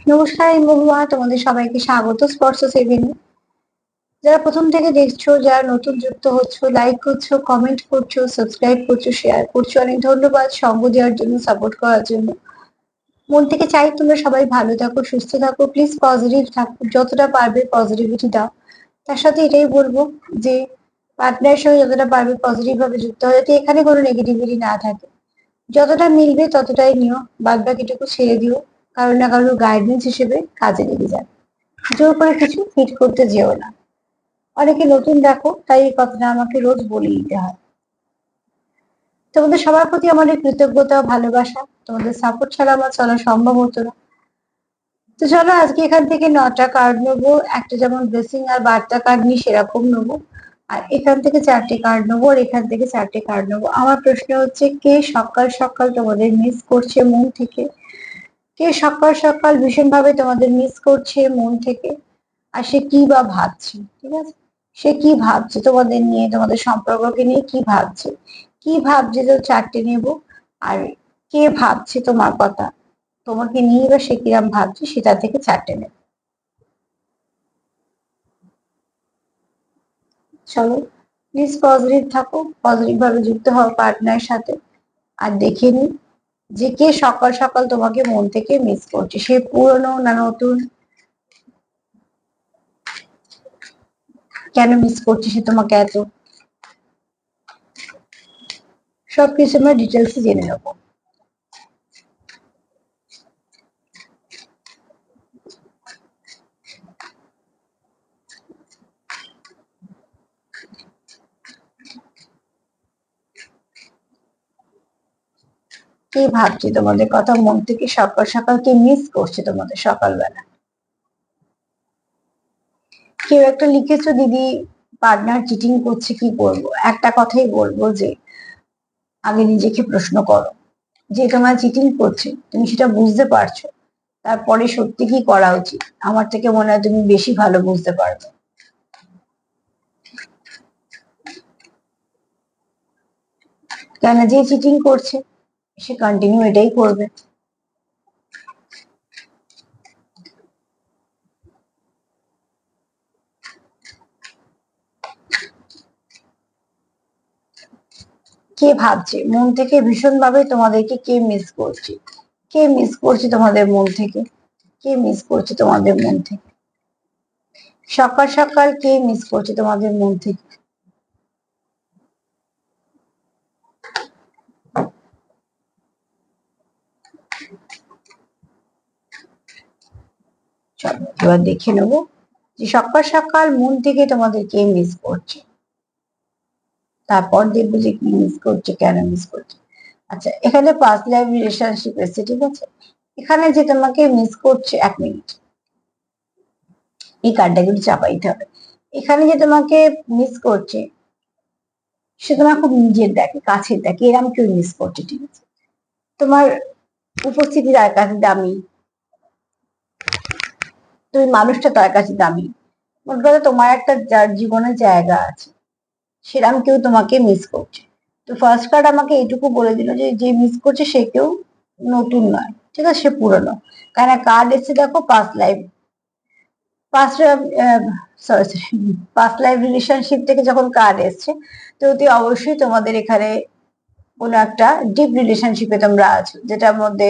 নমস্কার, আমি মহুয়া। তোমাদের সবাইকে স্বাগত স্পর্শ সেভেন। যারা প্রথম থেকে দেখছো, যারা নতুন যুক্ত হচ্ছ, লাইক করছো, কমেন্ট করছো, সাবস্ক্রাইব করছো, শেয়ার করছো, অনেক ধন্যবাদ সঙ্গ দেওয়ার জন্য, সাপোর্ট করার জন্য। মন থেকে চাই তোমরা সবাই ভালো থাকো, সুস্থ থাকো, প্লিজ পজিটিভ থাকো, যতটা পারবে পজিটিভিটি দাও। তার সাথে এটাই বলবো যে পার্টনারের সঙ্গে যতটা পারবে পজিটিভ ভাবে যুক্ত হয়ে, যাতে এখানে কোনো নেগেটিভিটি না থাকে। যতটা মিলবে ততটাই নিও, বাদ বাকিটুকু ছেড়ে দিও। কারো না কারোর গাইডেন্স হিসেবে কাজে লেগে যাবে। জোর করে কিছু ফিট করতে যেও না। অনেকে নতুন দেখো, তাই এই কথাটা আমাকে রোজ বলে দিতে হয়। তোমাদের সবার প্রতি আমাদের কৃতজ্ঞতা ও ভালোবাসা। তোমাদের সাপোর্ট ছাড়া আমার চলা সম্ভব হতো না। তো চলো আজকে এখান থেকে 9টা কার্ড নেবো। একটা যেমন ব্লেসিং আর বার্তা কার্ড নিই সেরকম নেবো, আর এখান থেকে 4টে কার্ড নেবো, আর এখান থেকে 4টে কার্ড নেবো। আমার প্রশ্ন হচ্ছে, কে সকাল সকাল তোমাদের মিস করছে মন থেকে? কে সকাল সকাল ভীষণ ভাবে তোমাদের মিস করছে মন থেকে? আর সে কি বা ভাবছে? ঠিক আছে, সে কি ভাবছে তোমাদের নিয়ে, তোমাদের সম্পর্ককে নিয়ে কি ভাবছে? কি ভাবছে, তো 4টে নেব। আর কে ভাবছে তোমার কথা, তোমাকে নিয়ে বা সে কিরম ভাবছে, সেটা থেকে 4টে নেব। চলো, প্লিজ পজিটিভ থাকো, পজিটিভ ভাবে যুক্ত হও পার্টনারের সাথে। আর দেখে নি যে কে সকাল সকাল তোমাকে মন থেকে মিস করছে, সে পুরনো না নতুন, কেন মিস করছে সে তোমাকে এত, সবকিছু আমরা ডিটেলসে জেনে নেবো। কে ভাবছে তোমাদের কথা মন থেকে সকাল সকাল, কে মিস করছে তোমাদের সকালবেলা? কেউ একটা লিখেছো, দিদি পার্টনার চিটিং করছে, কি করবো? একটা কথাই বলবো যে আগে নিজেকে প্রশ্ন করো, যে তোমার চিটিং করছে তুমি সেটা বুঝতে পারছো, তারপরে সত্যি কি করা উচিত। আমার থেকে মনে হয় তুমি বেশি ভালো বুঝতে পারবে। কেন যে চিটিং করছে সে কন্টিনিউ এটাই করবে। কে ভাবছে মন থেকে ভীষণ ভাবে তোমাদেরকে, কে মিস করছে? কে মিস করছে তোমাদের মন থেকে? কে মিস করছে তোমাদের মন থেকে সকাল সকাল? কে মিস করছে তোমাদের মন থেকে? চলো এবার দেখে নেবো যে সকাল সকাল মন থেকে তোমাদের কে মিস করছে। তারপর দেখবো যে কি মিস করছে, কেন মিস করছে। আচ্ছা, এখানে পাস্ট লাইফ রিলেশনশিপ এসেছে, ঠিক আছে। এখানে যে তোমাকে মিস করছে, 1 মিনিট, এই কার্ডটা কিন্তু চাপাইতে হবে। এখানে যে তোমাকে মিস করছে, সে তোমার খুব নিজের দেখে, কাছের দেখে, এরম কেউ মিস করছে, ঠিক আছে। তোমার উপস্থিতি তার কাছে দামি, তুমি মানুষটা তার কাছে দামি। মোট কথা তোমার একটা যার জীবনের জায়গা আছে, সেরাম কেউ তোমাকে মিস করছে। তো ফার্স্ট কার্ড আমাকে এইটুকু বলে দিল যে যে মিস করছে সে কেউ নতুন নয়, ঠিক আছে, সে পুরনো। কারণ কার্ড এসছে দেখো, past life, past sorry past life relationship থেকে যখন কার্ড এসছে, তো অতি অবশ্যই তোমাদের এখানে কোনো একটা ডিপ রিলেশনশিপে তোমরা আছো, যেটার মধ্যে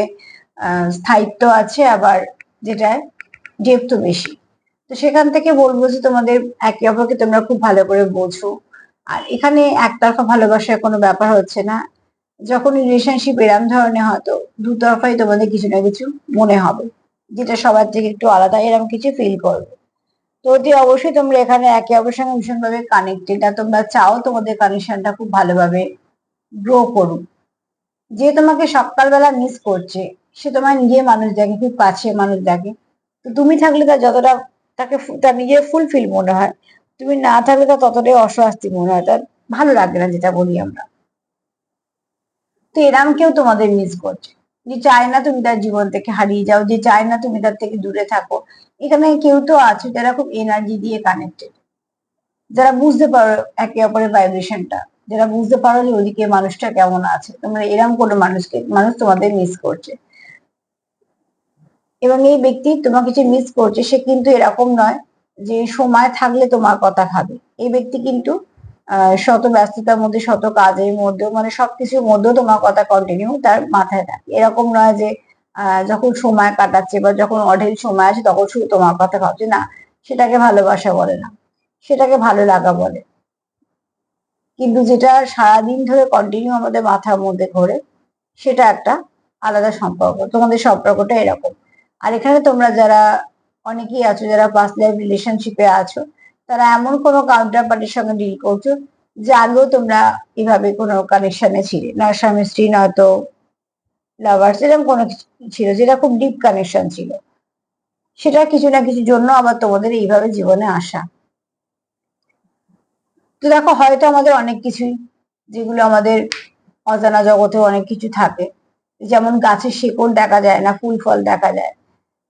স্থায়িত্ব আছে, আবার যেটায় ডেপথও বেশি। তো সেখান থেকে বলবো যে তোমাদের একে অপরকে তোমরা খুব ভালো করে বোঝো। আর এখানে একতরফা ভালোবাসার কোনো ব্যাপার হচ্ছে না। যখন রিলেশনশিপ এরম ধরনের হয়, তো দুতরফাই তোমাদের কিছু না কিছু মনে হবে, যেটা সবার থেকে একটু আলাদা, এরকম কিছু ফিল করবে। তো অতি অবশ্যই তোমরা এখানে একে অপরের সঙ্গে ভীষণভাবে কানেক্টেড, আর তোমরা চাও তোমাদের কানেকশনটা খুব ভালোভাবে গ্রো করুক। যে তোমাকে সকালবেলা মিস করছে, সে তোমার নিজের মানুষ দেখে, খুব কাছে মানুষ দেখে। তো তুমি থাকলে তার যতটা, তাকে তার নিজের ফুলফিল মনে হয়, তুমি না থাকলে তার ততটাই অস্বস্তি মনে হয়, তার ভালো লাগে না, যেটা বলি আমরা। তো এরম কেউ তোমাদের মিস করছে, যে চায় না তুমি তার জীবন থেকে হারিয়ে যাও, যে চায় না তুমি তার থেকে দূরে থাকো। এখানে কেউ তো আছে যারা খুব এনার্জি দিয়ে কানেক্টেড, যারা বুঝতে পারো একে অপরের ভাইব্রেশনটা, যারা বুঝতে পারো যে ওদিকে মানুষটা কেমন আছে। তোমরা এরম কোনো মানুষকে, মানুষ তোমাদের মিস করছে। এবং এই ব্যক্তি তোমাকে যে মিস করছে সে কিন্তু এরকম নয় যে সময় থাকলে তোমার কথা ভাবে। এই ব্যক্তি কিন্তু শত ব্যস্ততার মধ্যে, শত কাজের মধ্যেও, মানে সবকিছুর মধ্যেও তোমার কথা কন্টিনিউ তার মাথায় থাকে। এরকম নয় যে যখন সময় কাটাচ্ছে বা যখন অঢেল সময় আছে তখন শুধু তোমার কথা ভাবছে, না, সেটাকে ভালোবাসা বলে না, সেটাকে ভালো লাগা বলে। কিন্তু যেটা সারাদিন ধরে কন্টিনিউ আমাদের মাথার মধ্যে ঘোরে সেটা একটা আলাদা সম্পর্ক। তোমাদের সম্পর্কটা এরকম। আর এখানে তোমরা যারা অনেকেই আছো যারা পাস্ট লাইফ রিলেশনশিপে আছো, তারা এমন কোনো কাউন্টার পার্টির সঙ্গে ডিল করছো যে আগেও তোমরা এভাবে কোনো কানেকশনে ছিলে, না স্বামী স্ত্রী নয়তো লাভার্স, এরকম কোনো কিছু ছিল যেটা খুব ডিপ কানেকশন ছিল, সেটা কিছু না কিছু জন্য আবার তোমাদের এইভাবে জীবনে আসা। তো দেখো, হয়তো আমাদের অনেক কিছুই যেগুলো আমাদের অজানা জগতে অনেক কিছু থাকে, যেমন গাছের শিকড় দেখা যায় না, ফুল ফল দেখা যায়,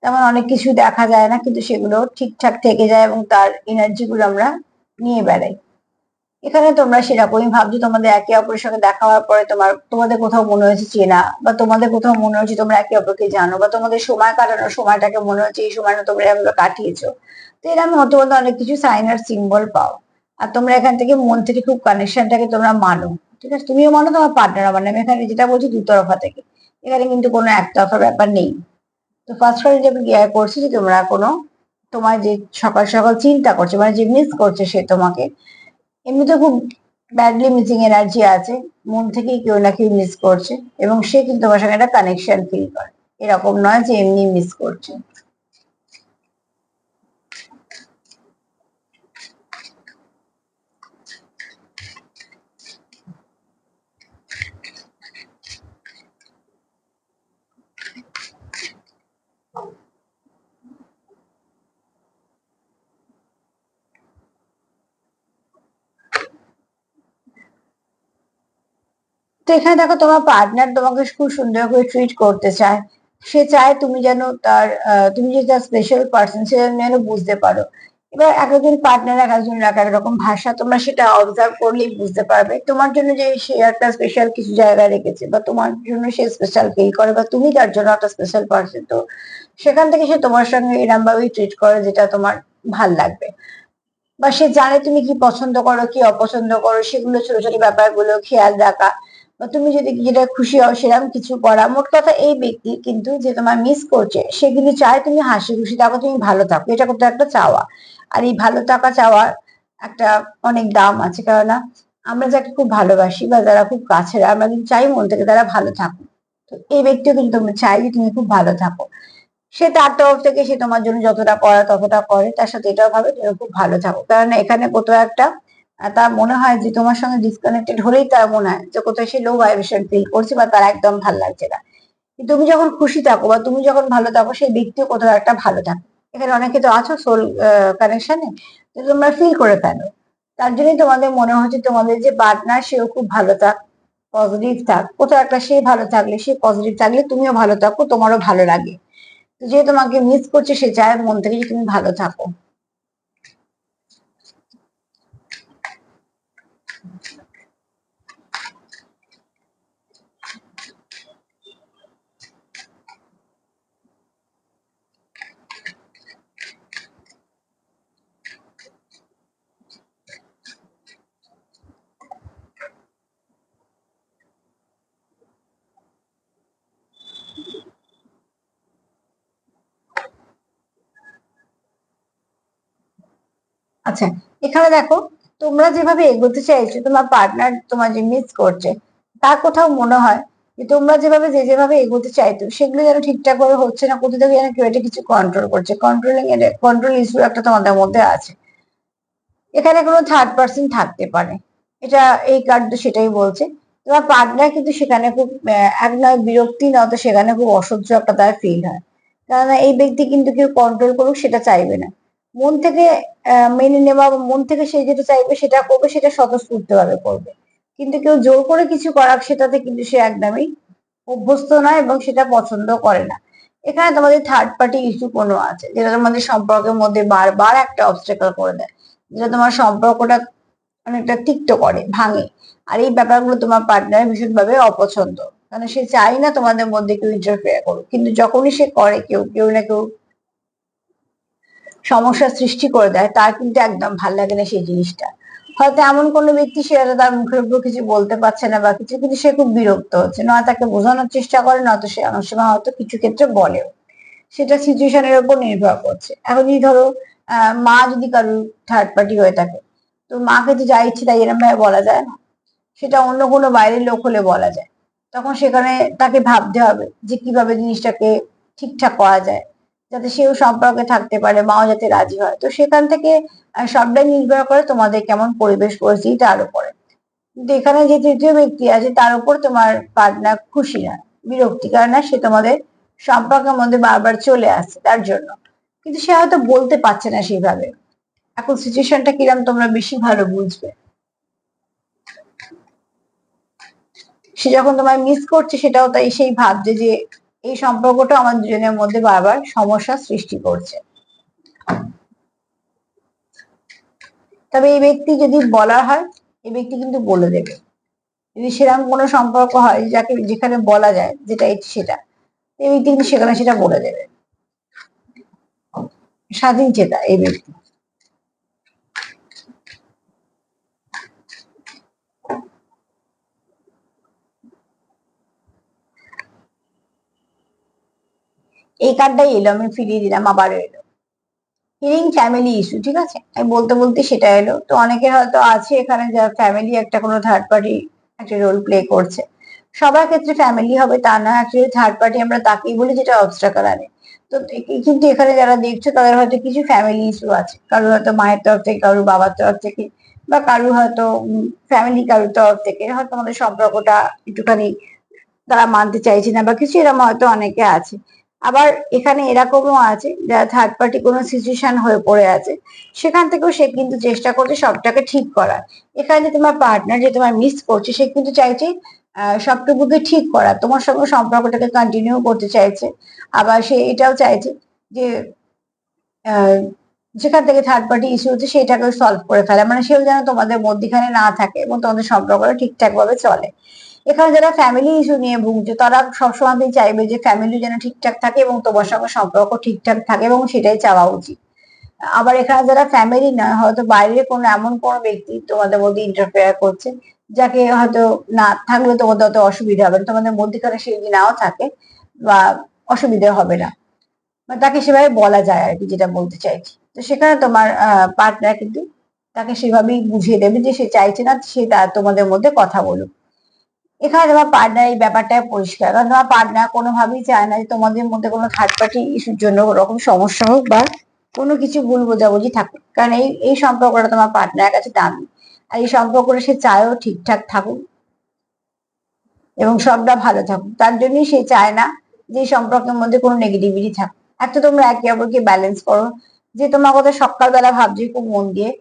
তেমন অনেক কিছু দেখা যায় না কিন্তু সেগুলো ঠিকঠাক থেকে যায় এবং তার এনার্জি গুলো আমরা নিয়ে বেড়াই। এখানে তোমরা সেরকমই ভাবছো, তোমাদের একে অপরের সঙ্গে দেখা হওয়ার পরে তোমাদের কোথাও মনে হয়েছে চেনা, বা তোমাদের কোথাও মনে হচ্ছে তোমরা একে অপরকে জানো, বা তোমাদের সময় কাটানোর সময়টাকে মনে হচ্ছে এই সময়টা তোমরা এভাবে কাটিয়েছো। তো এরকম হতে হতে অনেক কিছু সাইন আর সিম্বল পাও। আর তোমরা এখান থেকে মন থেকে খুব কানেকশনটাকে তোমরা মানো। ঠিক আছে, তুমিও মানো, তোমার পার্টনার মানে, আমি এখানে যেটা বলছি দুতরফা থেকে, এখানে কিন্তু কোনো একতরফা ব্যাপার নেই। তো ফার্স্ট কার্ডে যে করছি যে তোমরা কোনো, তোমার যে সকাল সকাল চিন্তা করছে, মানে যে মিস করছে সে তোমাকে, এমনিতে খুব ব্যাডলি মিসিং এনার্জি আছে, মন থেকেই কেউ না কেউ মিস করছে এবং সে কিন্তু তোমার সঙ্গে একটা কানেকশন ফিল করে, এরকম নয় যে এমনি মিস করছে। তো এখানে দেখো, তোমার পার্টনার তোমাকে খুব সুন্দর করে ট্রিট করতে চায়। সে চায় তুমি যেন তুমি যে তার স্পেশাল পার্সন সে যেন বুঝতে পারো। এবার এক একজন পার্টনার এক একজনের এক এক রকম ভাষা, তোমরা সেটা অবজার্ভ করলেই বুঝতে পারবে তোমার জন্য যে সে একটা স্পেশাল কিছু জায়গায় রেখেছে, বা তোমার জন্য সে স্পেশাল ফিল করে, বা তুমি তার জন্য একটা স্পেশাল পার্সন। তো সেখান থেকে সে তোমার সঙ্গে এরম ভাবেই ট্রিট করে যেটা তোমার ভাল লাগবে। বা সে জানে তুমি কি পছন্দ করো কি অপছন্দ করো, সেগুলো ছোট ছোট ব্যাপারগুলো খেয়াল রাখা, বা তুমি যদি যেটা খুশি হও সেরকম কিছু করা। মোট কথা, এই ব্যক্তি কিন্তু যে তোমার মিস করছে সে কিন্তু চায় তুমি হাসি খুশি থাকো, তুমি ভালো থাকো, এটা কিন্তু একটা চাওয়া। আর এই ভালো থাকা চাওয়ার একটা অনেক দাম আছে, কেননা আমরা যাকে খুব ভালোবাসি বা যারা খুব কাছের, আমরা কিন্তু চাই মন থেকে তারা ভালো থাকুক। তো এই ব্যক্তিও কিন্তু তুমি চাই যে তুমি খুব ভালো থাকো। সে তার তরফ থেকে সে তোমার জন্য যতটা করা ততটা করে, তার সাথে এটাও ভাবে তুমি খুব ভালো থাকো, কারণ এখানে কোথাও একটা তার মনে হয় যে তোমার সঙ্গে ডিসকানেক্টেড হলেই তার মনে হয় যে কোথাও সে লো ভাইব্রেশন ফিল করছে বা তার একদম ভালো লাগছে না। কিন্তু তুমি যখন খুশি থাকো বা তুমি যখন ভালো থাকো সেই ব্যক্তিও কোথাও একটা ভালো থাকে। এখানে অনেকে তো আছো সোল কানেকশনে, তো তোমরা ফিল করে ফেলো। তার জন্যই তোমাদের মনে হচ্ছে তোমাদের যে পার্টনার সেও খুব ভালো থাক, পজিটিভ থাক, কোথাও একটা সে ভালো থাকলে, সে পজিটিভ থাকলে তুমিও ভালো থাকো, তোমারও ভালো লাগে। যে তোমাকে মিস করছে সে চায় মন থেকে যে তুমি ভালো থাকো। আচ্ছা, এখানে দেখো, তোমরা যেভাবে এগোতে চাইছো, তোমার পার্টনার তোমার যে মিস করছে তার কোথাও মনে হয় যে তোমরা যেভাবে যেভাবে এগোতে চাইতো সেগুলো যেন ঠিকঠাক ভাবে হচ্ছে না, কোথা থেকে যেন কেউ এটা কিছু কন্ট্রোল করছে, কন্ট্রোল ইস্যু একটা তোমাদের মধ্যে আছে। এখানে কোনো থার্ড পার্সন থাকতে পারে, এটা এই কার্ড সেটাই বলছে। তোমার পার্টনার কিন্তু সেখানে খুব এক নয় বিরক্তি, নয়তো সেখানে খুব অসহ্য একটা তার ফিল হয়, কেননা এই ব্যক্তি কিন্তু কেউ কন্ট্রোল করুক সেটা চাইবে না। মন থেকে মেনে নেওয়া বা মন থেকে সে যেটা চাইবে সেটা করবে, সেটা স্বতঃস্ফূর্ত ভাবে করবে। কিন্তু কেউ জোর করে কিছু করাক সেটাতে কিন্তু সে একদমই অভ্যস্ত নয় এবং সেটা পছন্দ করে না। এখানে তোমাদের থার্ড পার্টি ইস্যু কোনো আছে যেটা তোমাদের সম্পর্কের মধ্যে বারবার একটা অবস্টেকল করে দেয়, যেটা তোমার সম্পর্কটা অনেকটা তিক্ত করে, ভাঙে। আর এই ব্যাপারগুলো তোমার পার্টনার ভীষণ ভাবে অপছন্দ। কারণ সে চাই না তোমাদের মধ্যে কেউ ইন্টারফেয়ার করুক, কিন্তু যখনই সে করে কেউ কেউ না কেউ সমস্যার সৃষ্টি করে দেয়, তার কিন্তু একদম ভাল লাগে না সেই জিনিসটা। হয়তো এমন কোনো ব্যক্তি, সে হয়তো তার মুখের উপর কিছু বলতে পারছে না বা কিছু, কিন্তু সে খুব বিরক্ত হচ্ছে, নয় তাকে বোঝানোর চেষ্টা করে, নয়তো সে অনেক সময় হয়তো কিছু ক্ষেত্রে বলেও। সেটা সিচুয়েশনের উপর নির্ভর করছে। এখন যদি ধরো মা যদি কারোর থার্ড পার্টি হয়ে থাকে, তো মাকে তো যা ইচ্ছে তাই এরকম ভাবে বলা যায় না, সেটা অন্য কোনো বাইরের লোক হলে বলা যায়। তখন সেখানে তাকে ভাবতে হবে যে কিভাবে জিনিসটাকে ঠিকঠাক করা যায়, যাতে সেও সম্পর্কে থাকতে পারে, মাও যাতে রাজি হয়। তো সেখান থেকে সবটাই নির্ভর করে তোমাদের কেমন পরিবেশ পরিস্থিতি তার উপরে। কিন্তু এখানে যে তৃতীয় ব্যক্তি আছে তার উপর তোমার পার্টনার খুশি না, বিরক্তিকর না, সে তোমাদের সম্পর্কের মধ্যে বারবার চলে আসছে তার জন্য, কিন্তু সে হয়তো বলতে পারছে না সেইভাবে। এখন সিচুয়েশনটা কিরম তোমরা বেশি ভালো বুঝবে। সে যখন তোমায় মিস করছে, সেটাও তাই সেই ভাবছে যে এই সম্পর্কটা আমার দুজনের মধ্যে বারবার সমস্যা সৃষ্টি করছে। তবে এই ব্যক্তি যদি বলা হয়, এই ব্যক্তি কিন্তু বলে দেবে। যদি সেরকম কোনো সম্পর্ক হয় যাকে যেখানে বলা যায় যেটা সেটা, এই ব্যক্তি কিন্তু সেখানে সেটা বলে দেবে। স্বাধীন চেতা এই ব্যক্তি। এই কার্ডটাই এলো, আমি ফিরিয়ে দিলাম, আবারও এলো হিলিং ফ্যামিলি ইস্যু। ঠিক আছে, আমি বলতে বলতে সেটা এলো। তো অনেকের হয়তো আছে এখানে যার ফ্যামিলি একটা কোনো থার্ড পার্টি একটা রোল প্লে করছে। সবার ক্ষেত্রে ফ্যামিলি হবে তা না, অ্যাকচুয়ালি থার্ড পার্টি আমরা তাকেই বলি যেটা অবস্ট্রাকল আনে। তো কিন্তু এখানে যারা দেখছো তাদের হয়তো কিছু ফ্যামিলি ইস্যু আছে, কারোর হয়তো মায়ের তরফ থেকে, কারোর বাবার তরফ থেকে, বা কারোর হয়তো ফ্যামিলি কারোর তরফ থেকে হয়তো আমাদের সম্পর্কটা একটুখানি তারা মানতে চাইছে না বা কিছু, এরকম হয়তো অনেকে আছে। আবার এখানে এরকমও আছে যারা থার্ড পার্টি কোনো সিচুয়েশন হয়ে পড়ে আছে, সেখান থেকেও সে কিন্তু চেষ্টা করছে সবটাকে ঠিক করার। এখানে যে তোমার পার্টনার যে তোমার মিস করছে, সে কিন্তু চাইছে সবটুকুকে ঠিক করা, তোমার সঙ্গে সম্পর্কটাকে কন্টিনিউ করতে চাইছে। আবার সে এটাও চাইছে যে আহ, যেখান থেকে থার্ড পার্টি ইস্যু হচ্ছে সেটাকে সলভ করে ফেলা, মানে সেও যেন তোমাদের মধ্যখানে না থাকে এবং তোমাদের সম্পর্কটা ঠিকঠাক ভাবে চলে। এখানে যারা ফ্যামিলি ইস্যু নিয়ে ভুগছে, তারা সবসময় চাইবে যে ফ্যামিলি যেন ঠিকঠাক থাকে এবং তোমার সঙ্গে সম্পর্ক ঠিকঠাক থাকে, এবং সেটাই চাওয়া উচিত। আবার এখানে যারা ফ্যামিলি নয়, হয়তো বাইরের কোনো এমন কোনো ব্যক্তি তোমাদের মধ্যে ইন্টারফেয়ার করছে, যাকে হয়তো না থাকলে তোমাদের অত অসুবিধা হবে না, তোমাদের মধ্যখানে সে যদি নাও থাকে বা অসুবিধা হবে না, বা তাকে সেভাবে বলা যায় আর কি, যেটা বলতে চাইছি। তো সেখানে তোমার পার্টনার কিন্তু তাকে সেভাবেই বুঝিয়ে দেবে যে সে চাইছে না সে তোমাদের মধ্যে কথা বলুক। এখানে তোমার পার্টনার এই ব্যাপারটা পরিষ্কার, কারণ তোমার পার্টনার কোনোভাবেই চায় না যে তোমাদের মধ্যে কোনো থার্ড পার্টি ইস্যুর জন্য ওরকম সমস্যা হোক বা কোনো কিছু ভুল বোঝাবুঝি থাকুক, কারণ এই এই সম্পর্কটা তোমার পার্টনারের কাছে দামি। আর এই সম্পর্কটা সে চায়ও ঠিকঠাক থাকুক এবং সবটা ভালো থাকুক, তার জন্যই সে চায় না যে এই সম্পর্কের মধ্যে কোনো নেগেটিভিটি থাকুক। একটা তোমরা একে অপরকে ব্যালেন্স করো, যে তোমার কথা সকালবেলা ভাবছে খুব মন দিয়ে,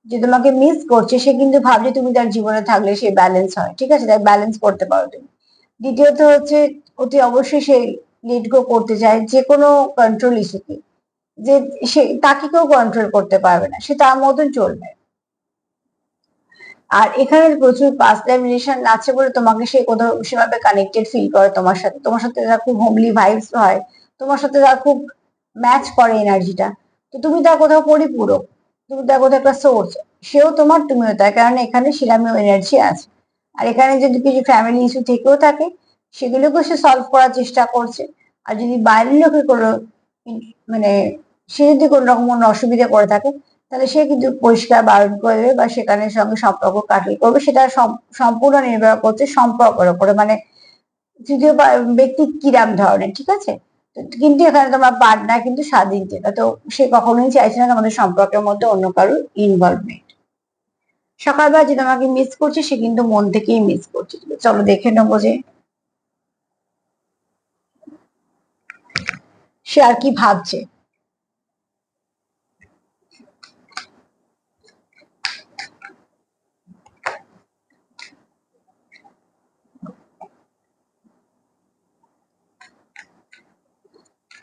যে তোমাকে মিস করছে, সে কিন্তু ভাবছে তুমি তার জীবনে থাকলে সে ব্যালেন্স হয়। ঠিক আছে, তাই ব্যালেন্স করতে পারো তুমি। দ্বিতীয়ত হচ্ছে, অতি অবশ্যই সে লেট গো করতে চায় যে কোনো কন্ট্রোল ইস্যুকে, যে সে তাকে কেউ কন্ট্রোল করতে পারবে না, সে তার মতন চলবে। আর এখানে প্রচুর পাস্ট লাইফ রিলেশন আছে বলে তোমাকে সে কোথাও সেভাবে কানেক্টেড ফিল করে তোমার সাথে, তোমার সাথে তার খুব হোমলি ভাইবস হয়, তোমার সাথে তার খুব ম্যাচ করে এনার্জিটা। তো তুমি তার কোথাও পরিপূরক, তুমি তার কোথাও একটা সোর্স, সেও তোমার তুমিও তার, কারণ এখানে সেরামিও এনার্জি আছে। আর এখানে যদি কিছু ফ্যামিলি ইস্যু থেকেও থাকে, সেগুলোকেও সে সলভ করার চেষ্টা করছে। আর যদি বাইরের লোকের কোনো মানে সে যদি কোনো রকম কোনো অসুবিধা করে থাকে, তাহলে সে কিন্তু পরিষ্কার বারণ করে দেবে বা সেখানে সঙ্গে সম্পর্ক কাটিয়ে করবে। সেটা সম্পূর্ণ নির্ভর করছে সম্পর্কের উপরে, মানে তৃতীয় ব্যক্তি কিরাম ধরনের। ঠিক আছে, কিন্তু এখানে তোমার পার্টনার কিন্তু স্বাধীন চেতা, তো সে কখনোই চাইছে না তোমাদের সম্পর্কের মধ্যে অন্য কারোর ইনভলভমেন্ট। সকালবেলা যে তোমাকে মিস করছে, সে কিন্তু মন থেকেই মিস করছে। চলো দেখে নেবো যে সে আর কি ভাবছে।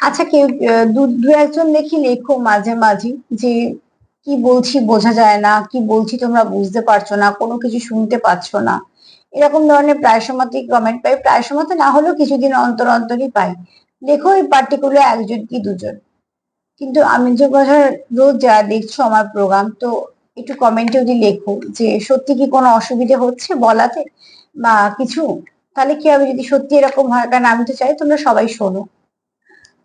আচ্ছা, কেউ দু দু একজন দেখি লেখো মাঝে মাঝে যে কি বলছি বোঝা যায় না, কি বলছি তোমরা বুঝতে পারছো না, কোনো কিছু শুনতে পাচ্ছ না, এরকম ধরনের প্রায় সময়তেই কমেন্ট পাই, প্রায় সময়তে না হলেও কিছুদিন অন্তর অন্তরই পাই। লেখো এই পার্টিকুলার একজন কি দুজন, কিন্তু আমি যে কথা রোজ যা দেখছো আমার প্রোগ্রাম, তো একটু কমেন্টে যদি লেখো যে সত্যি কি কোনো অসুবিধা হচ্ছে বলাতে বা কিছু, তাহলে কি হবে যদি সত্যি এরকম হয়, কারণ আমি তো চাই তোমরা সবাই শোনো,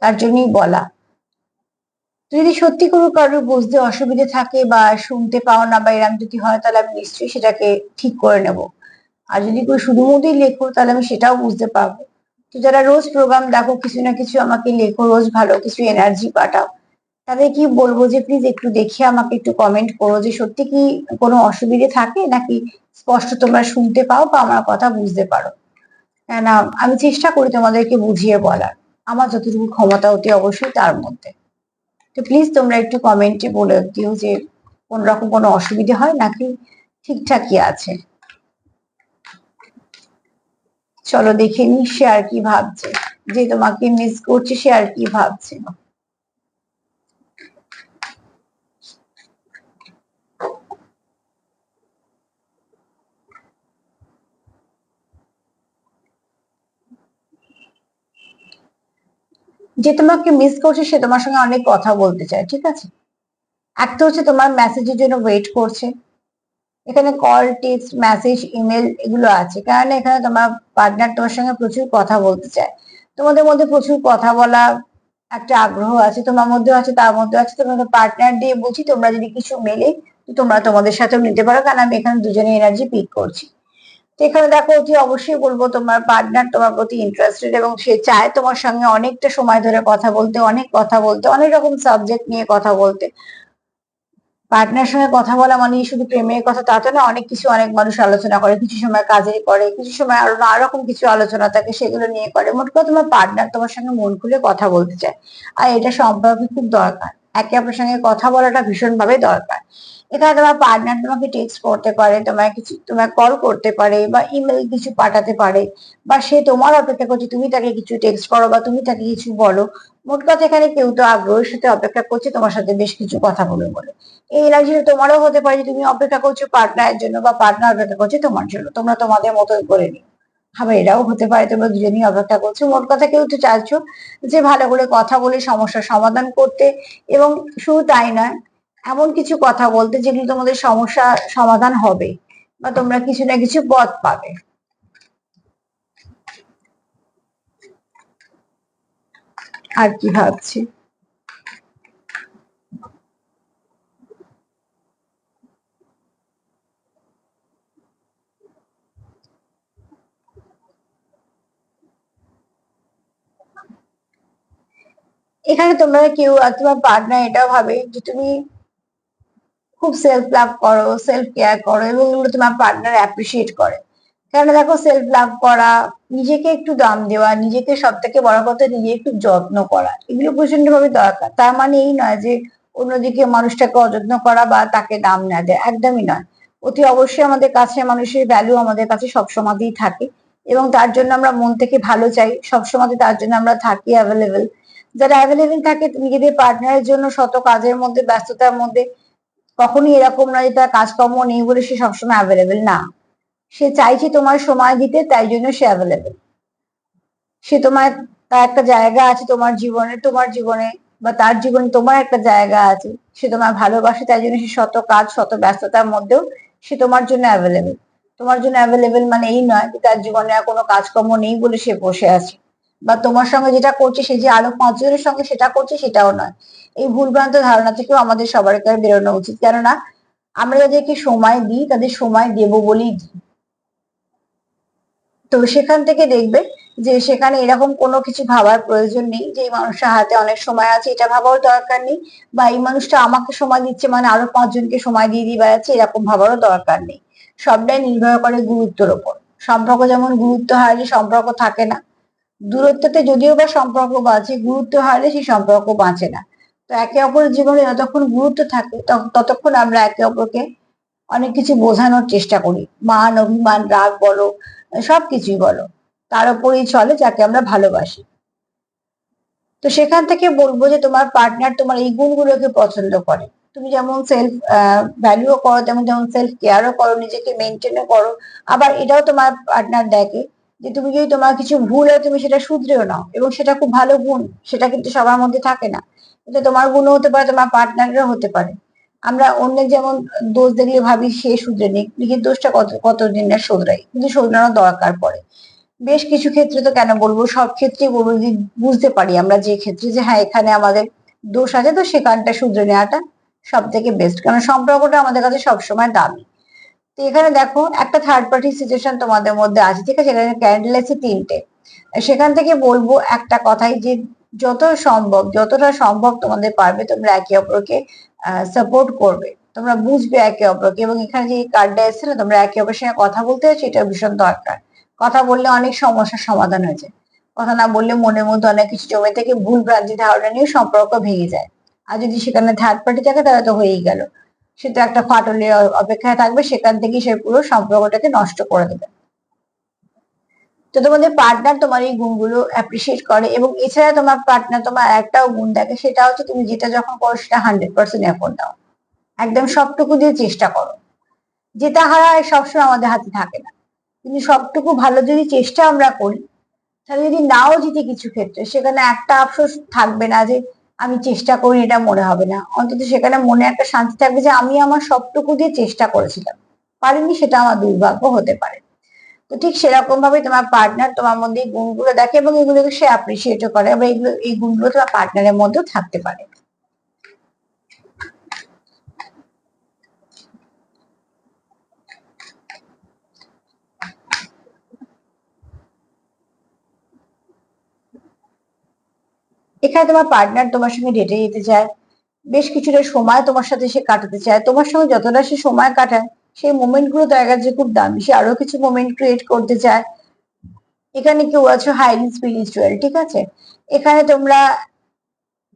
তার জন্যই বলা। যদি সত্যি কোনো কারোর বুঝতে অসুবিধে থাকে বা শুনতে পাও না বা এরকম যদি হয়, তাহলে আমি নিশ্চয়ই সেটাকে ঠিক করে নেব। আর যদি কেউ শুধুমুধুই লেখো তাহলে আমি সেটাও বুঝতে পারবো। তো যারা রোজ প্রোগ্রাম দেখো, কিছু না কিছু আমাকে লেখো, রোজ ভালো কিছু এনার্জি পাঠাও, তাদের কি বলবো যে প্লিজ একটু দেখে আমাকে একটু কমেন্ট করো যে সত্যি কি কোনো অসুবিধে থাকে নাকি স্পষ্ট তোমরা শুনতে পাও বা আমার কথা বুঝতে পারো। না, আমি চেষ্টা করি তোমাদেরকে বুঝিয়ে বলার, আমার যতটুকু ক্ষমতা অতি অবশ্যই তার মধ্যে। তো প্লিজ তোমরা একটু কমেন্টে বলে দিও যে কোন রকম কোনো অসুবিধা হয় নাকি ঠিকঠাকই আছে। চলো দেখে নি সে আর কি ভাবছে, যে তোমাকে মিস করছে সে আর কি ভাবছে। যে তোমাকে মিস করছে সে তোমার সঙ্গে অনেক কথা বলতে চায়, ঠিক আছে। একটা হচ্ছে তোমার মেসেজের জন্য ওয়েট করছে, এখানে কল, টেক্সট, মেসেজ, ইমেল এগুলো আছে, কারণ এখানে তোমার পার্টনার তোমার সঙ্গে প্রচুর কথা বলতে চায়। তোমাদের মধ্যে প্রচুর কথা বলা একটা আগ্রহ আছে, তোমার মধ্যেও আছে তার মধ্যে আছে, তোমাদের পার্টনার দিয়ে বলছি তোমরা যদি কিছু মেলে তো তোমরা তোমাদের সাথেও নিতে পারো, কারণ আমি এখানে দুজনে এনার্জি পিক করছি। তো এখানে দেখো অতি অবশ্যই বলবো তোমার পার্টনার তোমার প্রতি ইন্টারেস্টেড এবং সে চায় তোমার সঙ্গে অনেকটা সময় ধরে কথা বলতে, অনেক কথা বলতে, অনেক রকম সাবজেক্ট নিয়ে কথা বলতে। পার্টনার সঙ্গে কথা বলা মানে শুধু প্রেমের কথা তা তো না, অনেক কিছু অনেক মানুষ আলোচনা করে, কিছু সময় কাজে করে, কিছু সময় আরো নানা রকম কিছু আলোচনা থাকে সেগুলো নিয়ে করে। মোট কথা তোমার পার্টনার তোমার সঙ্গে মন খুলে কথা বলতে চায়, আর এটা সম্পর্কে খুব দরকার। একে অপরের সঙ্গে কথা বলাটা ভীষণ ভাবে দরকার। এখানে তোমার পার্টনার তোমাকে টেক্সট করতে পারে, তোমার কিছু তোমার কল করতে পারে বা ইমেল কিছু পাঠাতে পারে, বা সে তোমার অপেক্ষা করছে তুমি তাকে কিছু টেক্সট করো বা তুমি তাকে কিছু বলো। মোট কথা এখানে কেউ তো আগ্রহের সাথে অপেক্ষা করছে তোমার সাথে বেশ কিছু কথা বলে বলে। এই এনার্জিটা তোমারও হতে পারে যে তুমি অপেক্ষা করছো পার্টনারের জন্য বা পার্টনার অপেক্ষা করছে তোমার জন্য, তোমরা তোমাদের মতন করে নিও। আবার এটাও হতে পারে তোমরা দুজনেই অপেক্ষা করছো। মোট কথা কেউ তো চাইছো যে ভালো করে কথা বলে সমস্যার সমাধান করতে, এবং শুধু তাই নয়, এমন কিছু কথা বলতে যেগুলো তোমাদের সমস্যা সমাধান হবে বা তোমরা কিছু না কিছু পথ পাবে। আর কি ভাবছি, এখানে তোমরা কেউ আর তোমার পার্টনার এটাও ভাবে যে তুমি খুব সেলফ লাভ করো, সেলফ কেয়ার করো, এবং এগুলো তোমার পার্টনার অ্যাপ্রিসিয়েট করে। কারণ দেখো সেলফ লাভ করা, নিজেকে একটু দাম দেওয়া, নিজেকে সব থেকে বড় কথা নিজে একটু যত্ন করা, এগুলো প্রচন্ড ভাবে দরকার। তার মানে এই নয় যে অন্যদিকে মানুষটাকে অযত্ন করা বা তাকে দাম না দেয়, একদমই নয়। অতি অবশ্যই আমাদের কাছে মানুষের ভ্যালু আমাদের কাছে সবসময়ই থাকে, এবং তার জন্য আমরা মন থেকে ভালো চাই সবসময়, তার জন্য আমরা থাকি অ্যাভেলেবেল। যারা অ্যাভেলেবেল থাকে নিজেদের পার্টনারের জন্য শত কাজের মধ্যে ব্যস্ততার মধ্যে, কখনোই এরকম নয় যে তার কাজকর্ম নেই বলে সে সবসময় অ্যাভেলেবেল না, সে চাইছে তোমার সময় দিতে, তাই জন্য সে অ্যাভেলেবেল। সে তোমার, তার একটা জায়গা আছে তোমার জীবনে বা তার জীবনে তোমার একটা জায়গা আছে, সে তোমার ভালোবাসে, তাই জন্য সে শত কাজ শত ব্যস্ততার মধ্যেও সে তোমার জন্য অ্যাভেলেবেল। তোমার জন্য অ্যাভেলেবেল মানে এই নয় যে তার জীবনে আর কোনো কাজকর্ম নেই বলে সে বসে আছে, বা তোমার সঙ্গে যেটা করছে সে যে আরো পাঁচজনের সঙ্গে সেটা করছে সেটাও নয়। এই ভুলভ্রান্ত ধারণা থেকেও আমাদের সবার বেরোনো উচিত, কেননা আমরা যাদেরকে সময় দিই তাদের সময় দেবো বলেই দিই। তো সেখান থেকে দেখবে যে সেখানে এরকম কোনো কিছু ভাবার প্রয়োজন নেই যে এই মানুষটার হাতে অনেক সময় আছে, এটা ভাবারও দরকার নেই, বা এই মানুষটা আমাকে সময় দিচ্ছে মানে আরো পাঁচজনকে সময় দিয়ে দিয়ে বেড়াচ্ছে এরকম ভাবারও দরকার নেই। সবটাই নির্ভর করে গুরুত্বের ওপর। সম্পর্ক যেমন গুরুত্ব হারালে সম্পর্ক থাকে না, দূরত্বতে যদিও বা সম্পর্ক বাঁচে, গুরুত্ব হারালে সেই সম্পর্ক বাঁচে না। তো একে অপরের জীবনে যতক্ষণ গুরুত্ব থাকে ততক্ষণ আমরা একে অপরকে অনেক কিছু বোঝানোর চেষ্টা করি, মান অভিমান রাগ বলো, সবকিছুই বলো, তার উপরেই চলে যাকে আমরা ভালোবাসি। তো সেখান থেকে বলবো যে তোমার পার্টনার তোমার এই গুণগুলোকে পছন্দ করে। তুমি যেমন সেলফ ভ্যালুও করো, তেমন যেমন সেলফ কেয়ারও করো, নিজেকে মেনটেনও করো। আবার এটাও তোমার পার্টনার দেখে যে তুমি যদি তোমার কিছু ভুল হয় তুমি সেটা শুধরেও নাও, এবং সেটা খুব ভালো গুণ, সেটা কিন্তু সবার মধ্যে থাকে না। এটা তোমার গুণও হতে পারে, তোমার পার্টনারেরও হতে পারে। আমরা অন্যের যেমন দোষ দেখলে ভাবি সে শুধরে নিক, নিজের দোষটা কতদিন না শোধরাই, কিন্তু শোধরানো দরকার পড়ে। বেশ কিছু ক্ষেত্রে, তো কেন বলবো, সব ক্ষেত্রেই বলবো যে বুঝতে পারি আমরা যে ক্ষেত্রে যে হ্যাঁ এখানে আমাদের দোষ আছে, তো সেখানটা শুধরে নেওয়াটা সব থেকে বেস্ট, কারণ সম্পর্কটা আমাদের কাছে সবসময় দামি। তো এখানে দেখো একটা থার্ড পার্টি সিচুয়েশন তোমাদের মধ্যে আছে, ঠিক আছে, এখানে ক্যান্ডেল আছে তিনটে। সেখান থেকে বলবো একটা কথাই যে যত সম্ভব, যতটা সম্ভব তোমাদের পারবে তোমরা একে অপরকে সাপোর্ট করবে, তোমরা বুঝবে একে অপরকে। এবং এখানে যে কার্ডটা এসেছে না, তোমরা একে অপরের সঙ্গে কথা বলতে চাইছো, এটা ভীষণ দরকার। কথা বললে অনেক সমস্যার সমাধান হয়ে যায়। কথা না বললে মনের মধ্যে অনেক কিছু জমে থেকে ভুল ভ্রান্তি ধারণা নিয়ে সম্পর্ক ভেঙে যায়। আর যদি সেখানে থার্ড পার্টি থাকে তাহলে তো হয়েই গেল, সে তো একটা ফাটলের অপেক্ষায় থাকবে, সেখান থেকে সে পুরো সম্পর্কটাকে নষ্ট করে দেবে। তো তোমাদের পার্টনার তোমার এই গুণগুলো অ্যাপ্রিসিয়েট করে, এবং এছাড়া তোমার পার্টনার তোমার একটাও গুণ দেখে, সেটা হচ্ছে তুমি যেটা যখন করো সেটা 100% এফোর্ট দাও, একদম সবটুকু দিয়ে চেষ্টা করো। যেটা হারায় সবসময় আমাদের হাতে থাকে না, কিন্তু সবটুকু ভালো যদি চেষ্টা আমরা করি, তাহলে যদি নাও জিতে কিছু ক্ষেত্রে, সেখানে একটা আফসোস থাকবে না যে আমি চেষ্টা করি, এটা মনে হবে না। অন্তত সেখানে মনে একটা শান্তি থাকবে যে আমি আমার সবটুকু দিয়ে চেষ্টা করেছিলাম, পারিনি সেটা আমার দুর্ভাগ্য হতে পারে। তো ঠিক সেরকম ভাবে তোমার পার্টনার তোমার মধ্যে এই গুণগুলো দেখে, এবং এগুলোকে সে অ্যাপ্রিসিয়েটও করে, এবং এগুলো এই গুণগুলো তোমার পার্টনারের মধ্যেও থাকতে পারে। এখানে তোমার পার্টনার তোমার সঙ্গে ডেটে যেতে চায়, বেশ কিছুটা সময় তোমার সাথে সে কাটাতে চায়, তোমার সঙ্গে যতটা সে সময় কাটায় সেই মোমেন্ট গুলো তার কাছে খুব দামি, সে আরো কিছু মোমেন্ট ক্রিয়েট করতে চায়। এখানে কেউ আছো হাইলি স্পিরিচুয়াল, ঠিক আছে, এখানে তোমরা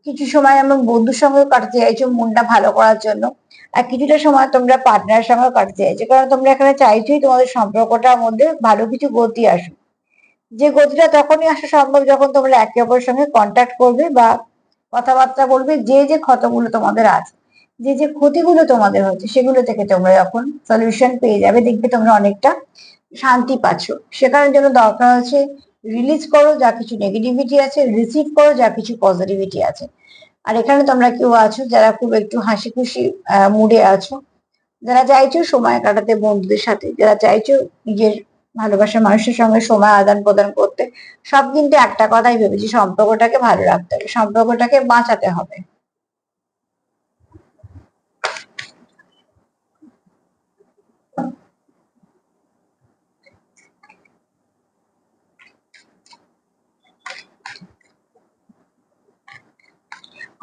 কিছু সময় আমার বন্ধুর সঙ্গে কাটাতে চাইছো মনটা ভালো করার জন্য, আর কিছুটা সময় তোমরা পার্টনারের সঙ্গে কাটাতে চাইছো, কারণ তোমরা এখানে চাইছোই তোমাদের সম্পর্কটার মধ্যে ভালো কিছু গতি আসুক। যে গতিটা তখনই আসা সম্ভব যখন তোমরা একে অপরের সঙ্গে কন্ট্যাক্ট করবে বা কথাবার্তা বলবে, যে যে ক্ষতগুলো তোমাদের আছে, যে যে ক্ষতিগুলো তোমাদের হচ্ছে, সেগুলো থেকে তোমরা যখন সলিউশন পেয়ে যাবে, দেখবে তোমরা অনেকটা শান্তি পাচ্ছ। সেখানের জন্য দরকার হচ্ছে রিলিজ করো যা কিছু নেগেটিভিটি আছে, রিসিভ করো যা কিছু পজিটিভিটি আছে। আর এখানে তোমরা কেউ আছো যারা খুব একটু হাসি খুশি মুডে আছো, যারা চাইছো সময় কাটাতে বন্ধুদের সাথে, যারা চাইছো নিজের ভালোবাসার মানুষের সঙ্গে সময় আদান প্রদান করতে, সব কিন্তু একটা কথাই ভেবেছি, সম্পর্কটাকে ভালো রাখতে হবে, সম্পর্কটাকে বাঁচাতে হবে।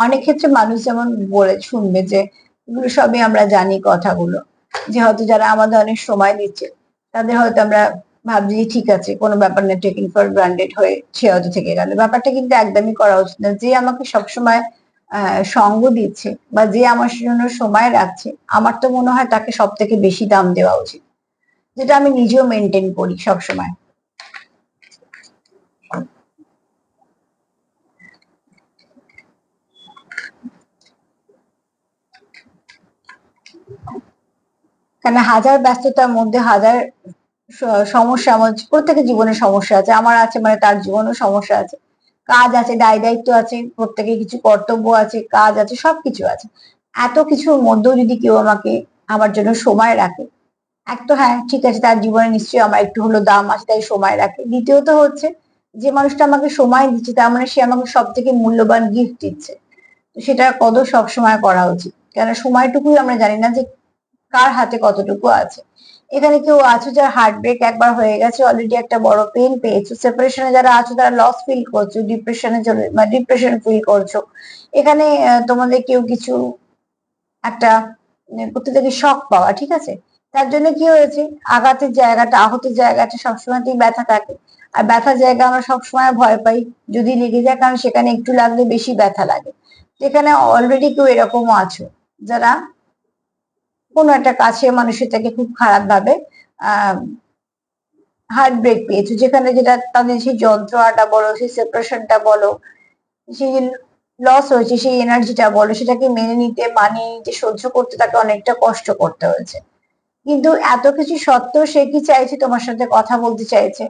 অনেক ক্ষেত্রে মানুষ যেমন বলে শুনবে যে এগুলো সবই আমরা জানি কথাগুলো, যে হয়তো যারা আমাদের অনেক সময় দিচ্ছে তাদের হয়তো আমরা ভাবছি যে ঠিক আছে কোনো ব্যাপার না, টেকিং ফর গ্রান্টেড হয়ে সে হয়তো থেকে গেল। ব্যাপারটা কিন্তু একদমই করা উচিত না। যে আমাকে সবসময় সঙ্গ দিচ্ছে বা যে আমার জন্য সময় রাখছে, আমার তো মনে হয় তাকে সব থেকে বেশি দাম দেওয়া উচিত, যেটা আমি নিজেও মেনটেন করি সবসময়। কারণ হাজার ব্যস্ততার মধ্যে হাজার সমস্যা, আমার প্রত্যেকের জীবনে সমস্যা আছে, আমার আছে মানে তার জীবনেও সমস্যা আছে, কাজ আছে, দায় দায়িত্ব আছে, প্রত্যেকের কিছু কর্তব্য আছে, কাজ আছে, সবকিছু আছে। এত কিছুর মধ্যেও যদি কেউ আমাকে আমার জন্য সময় রাখে, এক তো হ্যাঁ ঠিক আছে, তার জীবনে নিশ্চয়ই আমার একটু হলো দাম আছে তাই সময় রাখে। দ্বিতীয়ত হচ্ছে যে মানুষটা আমাকে সময় দিচ্ছে তার মানে সে আমাকে সব থেকে মূল্যবান গিফট দিচ্ছে, তো সেটা কদর সবসময় করা উচিত। কেন সময়টুকুই আমরা জানি না যে কার হাতে কতটুকু আছে। এখানে কেউ আছো যার হার্ট ব্রেক একবার হয়ে গেছে, অলরেডি একটা বড় পেন পেয়েছো, সেপারেশনে যারা আছো তারা লস ফিল করছো, ডিপ্রেশনে চলে মানে ডিপ্রেশন ফিল করছো। এখানে তোমাদের কেউ কিছু একটা করতে থেকে শখ পাওয়া, ঠিক আছে, তার জন্য কি হয়েছে, আঘাতের জায়গাটা, আহতের জায়গাটা সবসময়তেই ব্যথা থাকে। আর ব্যথার জায়গা আমরা সবসময় ভয় পাই যদি লেগে যায়, কারণ সেখানে একটু লাগলে বেশি ব্যথা লাগে। যেখানে অলরেডি কেউ এরকমও আছো যারা কোনো একটা কাছের মানুষের থেকে খুব খারাপ ভাবে আহ হার্ট ব্রেক পেয়েছো, যেখানে যেটা তাদের সেই যন্ত্রণাটা বলো, সেই সেপারেশনটা বলো, সেই লস হয়েছে, সেই এনার্জিটা বলো, সেটাকে মেনে নিতে, মানিয়ে নিতে, সহ্য করতে তাকে অনেকটা কষ্ট করতে হয়েছে। কিন্তু এত কিছু সত্ত্বেও সে কি চাইছে? তোমার সাথে কথা বলতে চাইছে।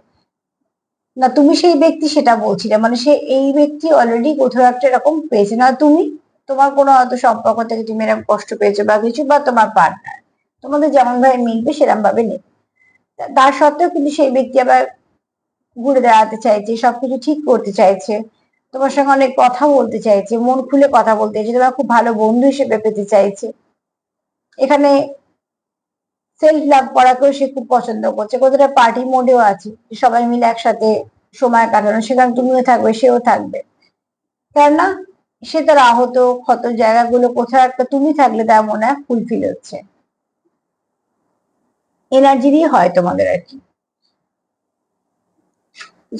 না তুমি সেই ব্যক্তি সেটা বলছিলে, মানে সে এই ব্যক্তি অলরেডি কোথাও একটা এরকম পেয়েছে না, তুমি তোমার কোনো হয়তো সম্পর্ক থেকে তুমি এরকম কষ্ট পেয়েছো বা কিছু, বা তোমার পার্টনার তোমাদের যেমন ভাবে মিলবে সেরকম ভাবে নেবে। তার সত্ত্বেও কিন্তু সেই ব্যক্তি আবার ঘুরে দাঁড়াতে চাইছে, সবকিছু ঠিক করতে চাইছে, তোমার সঙ্গে অনেক কথা বলতে চাইছে, মন খুলে কথা বলতে চাইছে, তোমার খুব ভালো বন্ধু হিসেবে পেতে চাইছে। এখানে সেলফ লাভ করাকেও সে খুব পছন্দ করছে, কোথাও পার্টি মোডেও আছে, সবাই মিলে একসাথে সময় কাটানো, সেখানে তুমিও থাকবে, সেও থাকবে। তার না, সে তার আহত ক্ষত জায়গাগুলো কোথাও একটা তুমি থাকলে তার মনে হয় ফুলফিল হচ্ছে। এনার্জি দিয়ে হয় তোমাদের আর কি।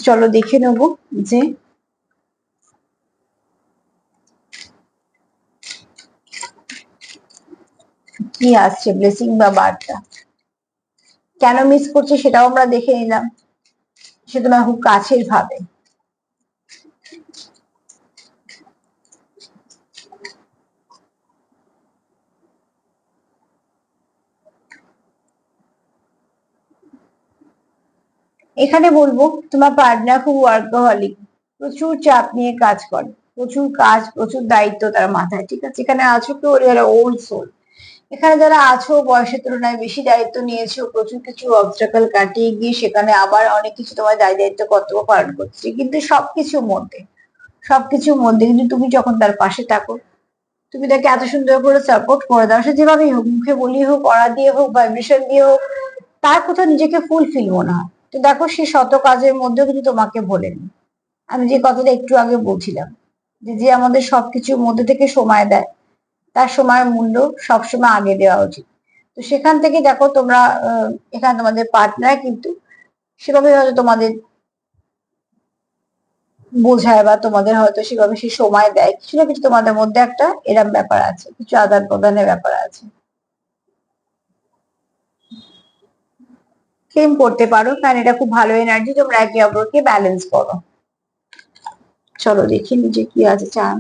চলো দেখে নেবো যে কি আসছে ব্লেসিং বা বার্তা। কেন মিস করছে সেটাও আমরা দেখে নিলাম, সে তোমার খুব কাছের ভাবে। এখানে বলবো তোমার পার্টনার খুব ওয়ার্কাহলিক, প্রচুর চাপ নিয়ে কাজ করে, প্রচুর কাজ, প্রচুর দায়িত্ব তার মাথায়, ঠিক আছে। এখানে আছো কেউ যারা ওল্ড সোল, এখানে যারা আছো বয়সের তুলনায় বেশি দায়িত্ব নিয়েছো, প্রচুর কিছু অবস্ট্রাকল কাটিয়ে গিয়ে সেখানে আবার অনেক কিছু তোমার দায়িত্ব কর্তব্য পালন করছে, কিন্তু সবকিছুর মধ্যে কিন্তু তুমি যখন তার পাশে থাকো, তুমি তাকে এত সুন্দর করে সাপোর্ট করে দাও, সে যেভাবেই হোক, মুখে বলিয়ে হোক, অড়া দিয়ে হোক, ভাইব্রেশন দিয়ে হোক, তার কোথাও নিজেকে ফুলফিল মনে হয়। তো দেখো সে শত কাজের মধ্যেও কিন্তু তোমাকে ভোলেনি। আমি যে কথাটা একটু আগে বলছিলাম, যে যে আমাদের সবকিছুর মধ্যে থেকে সময় দেয়, তার সময়ের মূল্য সবসময় আগে দেওয়া উচিত। তো সেখান থেকে দেখো তোমরা, এখানে তোমাদের পার্টনার কিন্তু সেভাবে হয়তো তোমাদের বোঝায়, বা তোমাদের হয়তো সেভাবে সে সময় দেয়, কিছু না কিছু তোমাদের মধ্যে একটা এরম ব্যাপার আছে, কিছু আদান প্রদানের ব্যাপার আছে। সেম করতে পারো, কারণ এটা খুব ভালো এনার্জি, তোমরা একে অপরকে ব্যালেন্স করো। চলো দেখি নিচে কি আছে চান।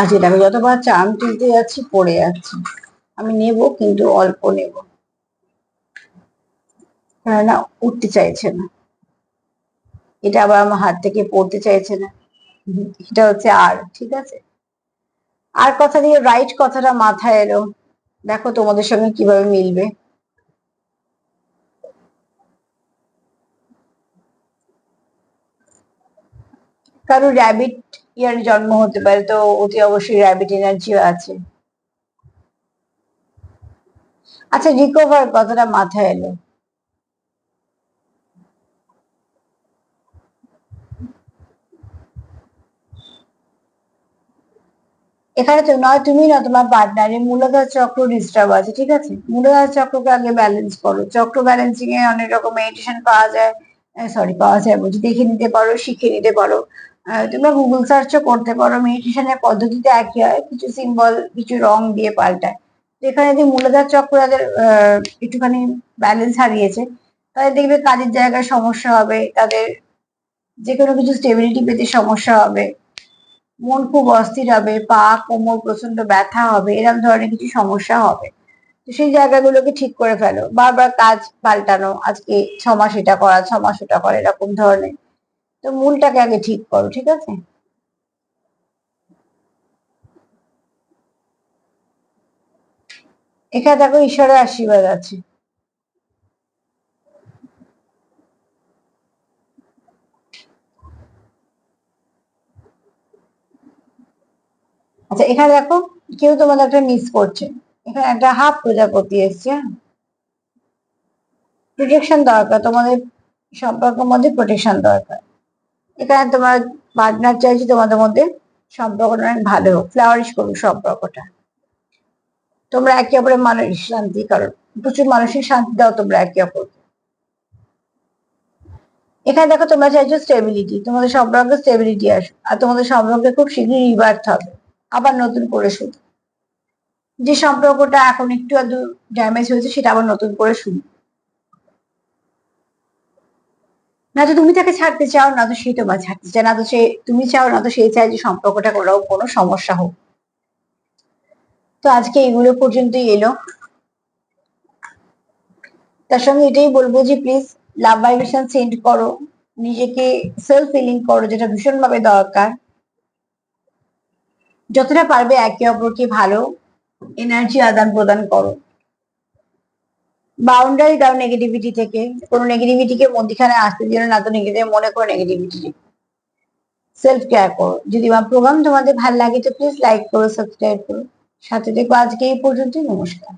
আজ এটা আমি যতবার চান তুলতে যাচ্ছি পড়ে যাচ্ছি। আমি নেব কিন্তু অল্প নেব, কেননা উঠতে চাইছে না। এটা আবার আমার হাত থেকে পড়তে চাইছে না। এটা হচ্ছে আর, ঠিক আছে। আর কথা দিয়ে রাইট কথাটা মাথায় এলো, দেখো তোমাদের সঙ্গে কিভাবে মিলবে। কারো র্যাবিট ইয়ার জন্ম হতে পারে, তো অতি অবশ্যই র্যাবিট এনার্জিও আছে। আচ্ছা, রিকভার কথাটা মাথায় এলো। এখানে তো নয় তুমি না, তোমার পার্টনারের মূলাধার চক্র ডিস্টার্ব আছে, ঠিক আছে। মূলাধার চক্রকে আগে ব্যালেন্স করো। চক্র ব্যালেন্সিং এ অনেক রকম মেডিটেশন পাওয়া যায়, সরি পাওয়া যায় বলছি, দেখে নিতে পারো, শিখে নিতে পারো। তোমরা গুগল সার্চও করতে পারো, মেডিটেশনের পদ্ধতিতে একই হয়, কিছু সিম্বল কিছু রং দিয়ে পাল্টায়। তো এখানে যে মূলাধার চক্র যাদের একটুখানি ব্যালেন্স হারিয়েছে, তাদের দেখবে কাজের জায়গায় সমস্যা হবে, তাদের যে কোনো কিছু স্টেবিলিটি পেতে সমস্যা হবে, মন খুব অস্থির হবে, পা কোমর প্রচন্ড ব্যথা হবে, এরকম ধরনের কিছু সমস্যা হবে। তো সেই জায়গাগুলোকে ঠিক করে ফেলো, বারবার কাজ পাল্টানো, আজকে 6 মাস এটা করা, 6 মাস ওটা করা, এরকম ধরনের। তো মূলটাকে আগে ঠিক করো, ঠিক আছে। এখানে দেখো ঈশ্বরের আশীর্বাদ আছে। আচ্ছা এখানে দেখো, কেউ তোমাদের একটা মিস করছে, এখানে একটা হাফ প্রজাপতি এসছে। প্রোটেকশন দরকার তোমাদের, সম্পর্কের মধ্যে প্রোটেকশন দরকার। এখানে তোমার পার্টনার চাইছে তোমাদের মধ্যে সম্পর্কটা অনেক ভালো হোক, ফ্লাওয়ারিশ করুক সম্পর্কটা। তোমরা একে অপরের মানসিক শান্তি, কারণ প্রচুর মানসিক শান্তি দাও তোমরা একে অপরকে। এখানে দেখো তোমরা চাইছো স্টেবিলিটি, তোমাদের সম্পর্কে স্টেবিলিটি আসুক, আর তোমাদের সম্পর্কে খুব শীঘ্রই রিবার্থ হবে, আবার নতুন করে শুরু। যে সম্পর্কটা এখন একটু আধটু ড্যামেজ হয়েছে সেটা আবার নতুন করে শুরু। না তো তুমি তাকে ছাড়তে চাও, না তো সে তোমার ছাড়তে চায়, না তো সে তুমি চাও, না তো সে চায় যে সম্পর্কটা কোনো সমস্যা হোক। তো আজকে এগুলো পর্যন্তই এলো। তার সঙ্গে এটাই বলবো যে প্লিজ লাভ ভাইব্রেশন সেন্ড করো, নিজেকে সেলফ হিলিং করো, যেটা ভীষণ ভাবে দরকার। যতটা পারবে একে অপরকে ভালো এনার্জি আদান প্রদান করো। বাউন্ডারি দাও নেগেটিভিটি থেকে, কোনো নেগেটিভিটিকে মধ্যখানে আসতে দিও না, তো নেগেটিভ মনে করো নেগেটিভিটি। সেলফ কেয়ার করো। যদি আমার প্রোগ্রাম তোমাদের ভালো লাগে তো প্লিজ লাইক করো, সাবস্ক্রাইব করো, সাথে দেখো। আজকে এই পর্যন্তই, নমস্কার।